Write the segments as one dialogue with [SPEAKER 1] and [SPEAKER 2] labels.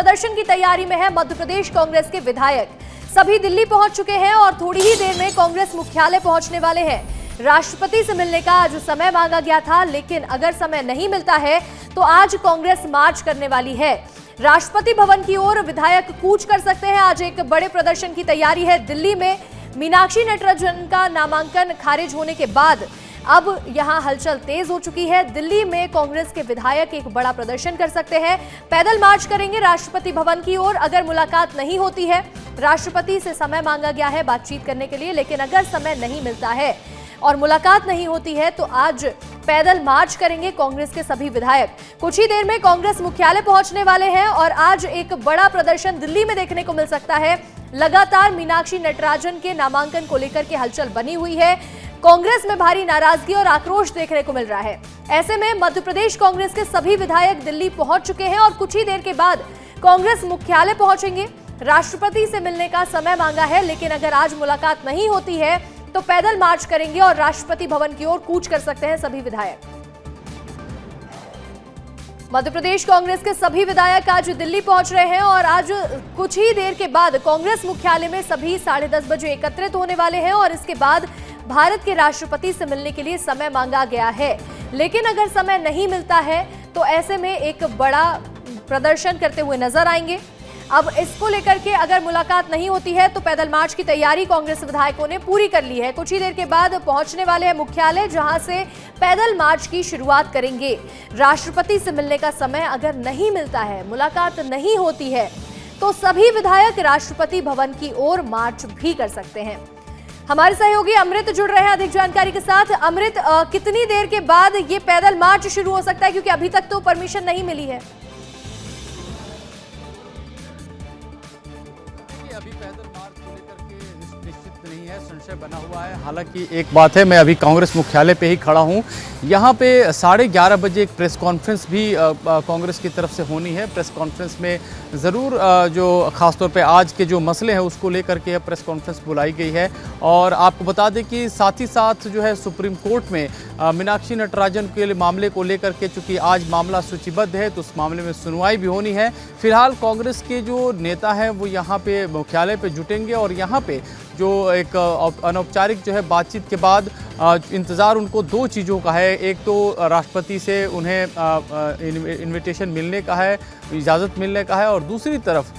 [SPEAKER 1] प्रदर्शन की तैयारी में है मध्य प्रदेश कांग्रेस के विधायक। सभी दिल्ली पहुंच चुके हैं और थोड़ी ही देर में कांग्रेस मुख्यालय पहुंचने वाले हैं। राष्ट्रपति से मिलने का आज समय मांगा गया था, लेकिन अगर समय नहीं मिलता है तो आज कांग्रेस मार्च करने वाली है। राष्ट्रपति भवन की ओर विधायक कूच कर सकते हैं। आज एक बड़े प्रदर्शन की तैयारी है दिल्ली में। मीनाक्षी नटराजन का नामांकन खारिज होने के बाद अब यहां हलचल तेज हो चुकी है। दिल्ली में कांग्रेस के विधायक एक बड़ा प्रदर्शन कर सकते हैं, पैदल मार्च करेंगे राष्ट्रपति भवन की ओर। अगर मुलाकात नहीं होती है, राष्ट्रपति से समय मांगा गया है बातचीत करने के लिए, लेकिन अगर समय नहीं मिलता है और मुलाकात नहीं होती है तो आज पैदल मार्च करेंगे कांग्रेस के सभी विधायक। कुछ ही देर में कांग्रेस मुख्यालय पहुंचने वाले हैं और आज एक बड़ा प्रदर्शन दिल्ली में देखने को मिल सकता है। लगातार मीनाक्षी नटराजन के नामांकन को लेकर के हलचल बनी हुई है। कांग्रेस में भारी नाराजगी और आक्रोश देखने को मिल रहा है। ऐसे में मध्य प्रदेश कांग्रेस के सभी विधायक दिल्ली पहुंच चुके हैं और कुछ ही देर के बाद कांग्रेस मुख्यालय पहुंचेंगे। राष्ट्रपति से मिलने का समय मांगा है, लेकिन अगर आज मुलाकात नहीं होती है तो पैदल मार्च करेंगे और राष्ट्रपति भवन की ओर कूच कर सकते हैं सभी विधायक। मध्य प्रदेश कांग्रेस के सभी विधायक आज दिल्ली पहुंच रहे हैं और आज कुछ ही देर के बाद कांग्रेस मुख्यालय में सभी 10:30 बजे एकत्रित होने वाले हैं और इसके बाद भारत के राष्ट्रपति से मिलने के लिए समय मांगा गया है। लेकिन अगर समय नहीं मिलता है तो ऐसे में एक बड़ा प्रदर्शन करते हुए नजर आएंगे। अब इसको लेकर के अगर मुलाकात नहीं होती है तो पैदल मार्च की तैयारी कांग्रेस विधायकों ने पूरी कर ली है। कुछ ही देर के बाद पहुंचने वाले हैं मुख्यालय, जहां से पैदल मार्च की शुरुआत करेंगे। राष्ट्रपति से मिलने का समय अगर नहीं मिलता है, मुलाकात नहीं होती है, तो सभी विधायक राष्ट्रपति भवन की ओर मार्च भी कर सकते हैं। हमारे सहयोगी अमृत जुड़ रहे हैं अधिक जानकारी के साथ। अमृत, कितनी देर के बाद ये पैदल मार्च शुरू हो सकता है, क्योंकि अभी तक तो परमिशन नहीं मिली है?
[SPEAKER 2] अभी पैदल मार्च को लेकर के निश्चित नहीं है, संशय बना हुआ है। हालांकि एक बात है, मैं अभी कांग्रेस मुख्यालय पे ही खड़ा हूं। यहाँ पे 11:30 बजे एक प्रेस कॉन्फ्रेंस भी कांग्रेस की तरफ से होनी है। प्रेस कॉन्फ्रेंस में ज़रूर जो खासतौर पे आज के जो मसले हैं उसको लेकर के प्रेस कॉन्फ्रेंस बुलाई गई है। और आपको बता दें कि साथ ही साथ जो है सुप्रीम कोर्ट में मीनाक्षी नटराजन के मामले को लेकर के, चूँकि आज मामला सूचीबद्ध है तो उस मामले में सुनवाई भी होनी है। फिलहाल कांग्रेस के जो नेता हैं वो यहाँ पे मुख्यालय पे जुटेंगे और यहाँ पे जो एक अनौपचारिक जो है बातचीत के बाद इंतज़ार उनको दो चीज़ों का है। एक तो राष्ट्रपति से उन्हें इनविटेशन मिलने का है, इजाज़त मिलने का है, और दूसरी तरफ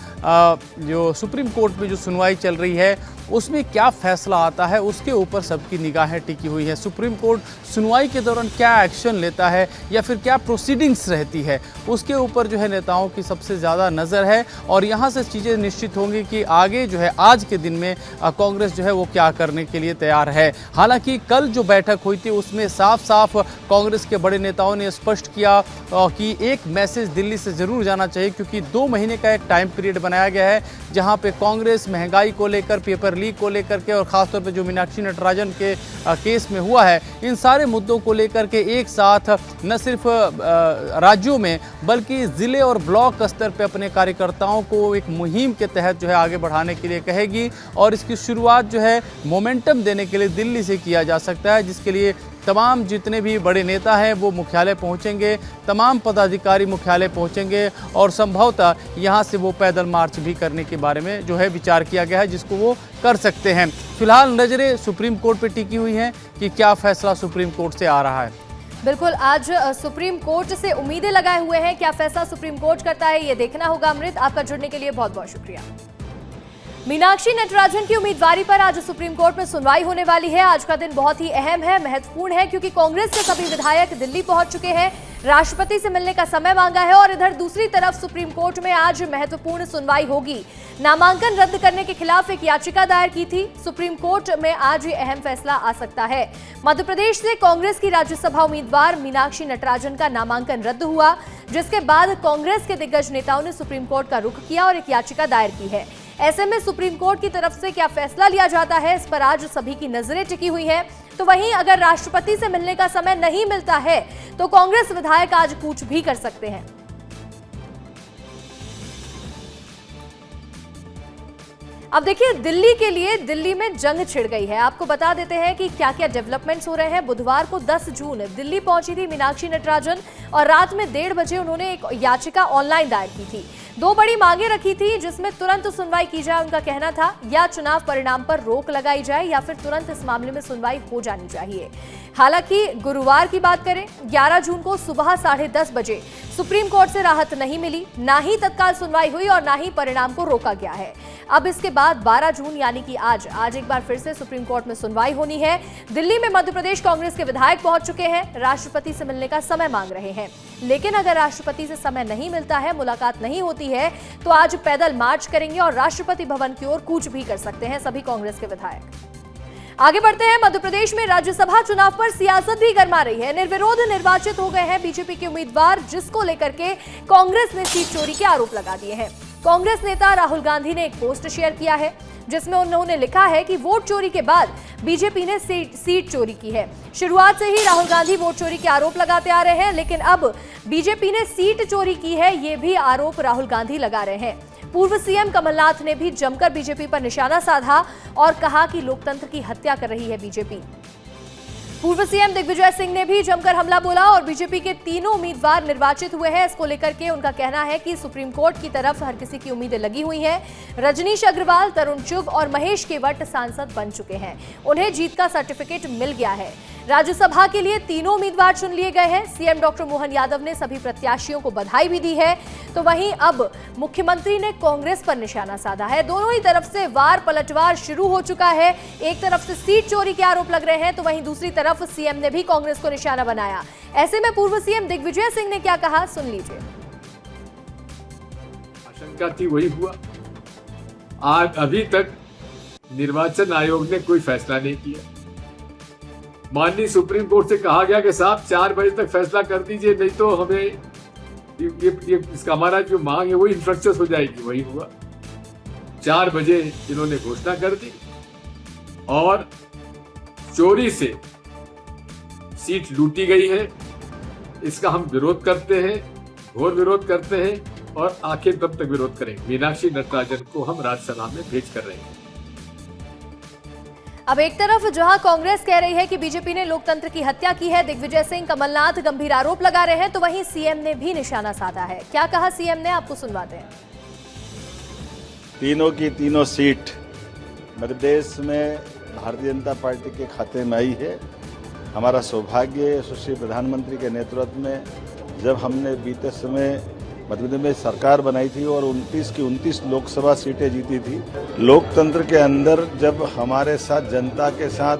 [SPEAKER 2] जो सुप्रीम कोर्ट में जो सुनवाई चल रही है उसमें क्या फैसला आता है उसके ऊपर सबकी निगाहें टिकी हुई है। सुप्रीम कोर्ट सुनवाई के दौरान क्या एक्शन लेता है या फिर क्या प्रोसीडिंग्स रहती है, उसके ऊपर जो है नेताओं की सबसे ज़्यादा नज़र है। और यहाँ से चीज़ें निश्चित होंगी कि आगे जो है आज के दिन में कांग्रेस जो है वो क्या करने के लिए तैयार है। हालांकि कल जो बैठक हुई थी उसमें साफ साफ कांग्रेस के बड़े नेताओं ने स्पष्ट किया कि एक मैसेज दिल्ली से ज़रूर जाना चाहिए, क्योंकि 2 महीने का एक टाइम पीरियड बनाया गया है जहाँ पे कांग्रेस महंगाई को लेकर, पेपर लीक को लेकर के, और ख़ासतौर पे जो मीनाक्षी नटराजन के केस में हुआ है, इन सारे मुद्दों को लेकर के एक साथ न सिर्फ राज्यों में बल्कि ज़िले और ब्लॉक स्तर पे अपने कार्यकर्ताओं को एक मुहिम के तहत जो है आगे बढ़ाने के लिए कहेगी। और इसकी शुरुआत जो है मोमेंटम देने के लिए दिल्ली से किया जा सकता है, जिसके लिए तमाम जितने भी बड़े नेता हैं वो मुख्यालय पहुंचेंगे, तमाम पदाधिकारी मुख्यालय पहुंचेंगे और संभवतः यहां से वो पैदल मार्च भी करने के बारे में जो है विचार किया गया है, जिसको वो कर सकते हैं। फिलहाल नज़रें सुप्रीम कोर्ट पे टिकी हुई हैं कि क्या फैसला सुप्रीम कोर्ट से आ रहा है।
[SPEAKER 1] बिल्कुल, आज सुप्रीम कोर्ट से उम्मीदें लगाए हुए हैं। क्या फैसला सुप्रीम कोर्ट करता है ये देखना होगा। अमृत, आपका जुड़ने के लिए बहुत बहुत शुक्रिया। मीनाक्षी नटराजन की उम्मीदवारी पर आज सुप्रीम कोर्ट में सुनवाई होने वाली है। आज का दिन बहुत ही अहम है, महत्वपूर्ण है, क्योंकि कांग्रेस के सभी विधायक दिल्ली पहुंच चुके हैं। राष्ट्रपति से मिलने का समय मांगा है और इधर दूसरी तरफ सुप्रीम कोर्ट में आज महत्वपूर्ण सुनवाई होगी। नामांकन रद्द करने के खिलाफ एक याचिका दायर की थी। सुप्रीम कोर्ट में आज ये अहम फैसला आ सकता है। मध्य प्रदेश से कांग्रेस की राज्यसभा उम्मीदवार मीनाक्षी नटराजन का नामांकन रद्द हुआ, जिसके बाद कांग्रेस के दिग्गज नेताओं ने सुप्रीम कोर्ट का रुख किया और एक याचिका दायर की है। ऐसे में सुप्रीम कोर्ट की तरफ से क्या फैसला लिया जाता है, इस पर आज सभी की नजरें टिकी हुई हैं। तो वहीं अगर राष्ट्रपति से मिलने का समय नहीं मिलता है तो कांग्रेस विधायक आज कूच भी कर सकते हैं। अब देखिए, दिल्ली के लिए दिल्ली में जंग छिड़ गई है। आपको बता देते हैं कि क्या क्या डेवलपमेंट्स हो रहे हैं। बुधवार को 10 जून दिल्ली पहुंची थी मीनाक्षी नटराजन और रात में 1:30 बजे उन्होंने एक याचिका ऑनलाइन दायर की थी। दो बड़ी मांगे रखी थी जिसमें तुरंत सुनवाई की जाए उनका कहना था, या चुनाव परिणाम पर रोक लगाई जाए या फिर तुरंत इस मामले में सुनवाई हो जानी चाहिए। हालांकि गुरुवार की बात करें 11 जून को सुबह 10:30 बजे सुप्रीम कोर्ट से राहत नहीं मिली, ना ही तत्काल सुनवाई हुई और ना ही परिणाम को रोका गया है। अब इसके बाद 12 जून यानी कि आज एक बार फिर से सुप्रीम कोर्ट में सुनवाई होनी है। दिल्ली में मध्य प्रदेश कांग्रेस के विधायक पहुंच चुके हैं, राष्ट्रपति से मिलने का समय मांग रहे हैं। लेकिन अगर राष्ट्रपति से समय नहीं मिलता है, मुलाकात नहीं होती है, तो आज पैदल मार्च करेंगे और राष्ट्रपति भवन की ओर कूच भी कर सकते हैं सभी कांग्रेस के विधायक। आगे बढ़ते हैं। मध्य प्रदेश में राज्यसभा चुनाव पर सियासत भी गर्मा रही है। निर्विरोध निर्वाचित हो गए हैं बीजेपी के उम्मीदवार, जिसको लेकर के कांग्रेस ने सीट चोरी के आरोप लगा दिए हैं। कांग्रेस नेता राहुल गांधी ने एक पोस्ट शेयर किया है जिसमें उन्होंने लिखा है कि वोट चोरी के बाद बीजेपी ने सीट चोरी की है। शुरुआत से ही राहुल गांधी वोट चोरी के आरोप लगाते आ रहे हैं, लेकिन अब बीजेपी ने सीट चोरी की है, ये भी आरोप राहुल गांधी लगा रहे हैं। पूर्व सीएम कमलनाथ ने भी जमकर बीजेपी पर निशाना साधा और कहा कि लोकतंत्र की हत्या कर रही है बीजेपी। पूर्व सीएम दिग्विजय सिंह ने भी जमकर हमला बोला और बीजेपी के तीनों उम्मीदवार निर्वाचित हुए हैं। इसको लेकर के उनका कहना है कि सुप्रीम कोर्ट की तरफ हर किसी की उम्मीदें लगी हुई हैं। रजनीश अग्रवाल, तरुण चुग और महेश केवट सांसद बन चुके हैं, उन्हें जीत का सर्टिफिकेट मिल गया है। राज्यसभा के लिए तीनों उम्मीदवार चुन लिए गए हैं। सीएम डॉक्टर मोहन यादव ने सभी प्रत्याशियों को बधाई भी दी है। तो वहीं अब मुख्यमंत्री ने कांग्रेस पर निशाना साधा है। दोनों ही तरफ से वार पलटवार शुरू हो चुका है। एक तरफ से सीट चोरी के आरोप लग रहे हैं, तो वहीं दूसरी तरफ सीएम ने भी कांग्रेस को निशाना बनाया। ऐसे में पूर्व सीएम दिग्विजय सिंह ने क्या कहा, सुन लीजिए।
[SPEAKER 3] आशंका थी वही हुआ। आज अभी तक निर्वाचन आयोग ने कोई फैसला नहीं किया। माननीय सुप्रीम कोर्ट से कहा गया कि साहब 4 बजे तक फैसला कर दीजिए, नहीं तो हमें इसका हमारा जो मांग है वो इन्फ्रक्चर्स हो जाएगी। वही हुआ। 4 बजे इन्होंने घोषणा कर दी और चोरी से सीट लूटी गई है। इसका हम विरोध करते हैं, घोर विरोध करते हैं और आखिर तब तक विरोध करेंगे। मीनाक्षी नटराजन को हम राज्यसभा में भेज कर रहे हैं।
[SPEAKER 1] अब एक तरफ जहां कांग्रेस कह रही है कि बीजेपी ने लोकतंत्र की हत्या की है, दिग्विजय सिंह, कमलनाथ गंभीर आरोप लगा रहे हैं, तो वहीं सीएम ने भी निशाना साधा है। क्या कहा सीएम ने, आपको सुनवाते हैं।
[SPEAKER 4] तीनों की तीनों सीट मध्य प्रदेश में भारतीय जनता पार्टी के खाते में आई है। हमारा सौभाग्य यशस्वी प्रधानमंत्री के नेतृत्व में जब हमने बीते समय मध्य प्रदेश में सरकार बनाई थी और 29 की 29 लोकसभा सीटें जीती थी। लोकतंत्र के अंदर जब हमारे साथ जनता के साथ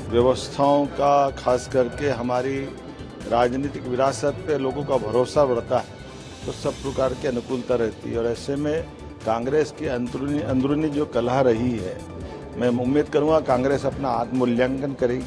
[SPEAKER 4] व्यवस्थाओं का, खास करके हमारी राजनीतिक विरासत पे लोगों का भरोसा बढ़ता है, तो सब प्रकार की अनुकूलता रहती है। और ऐसे में कांग्रेस की अंदरूनी जो कलह रही है, मैं उम्मीद करूंगा कांग्रेस अपना आत्ममूल्यांकन करेगी।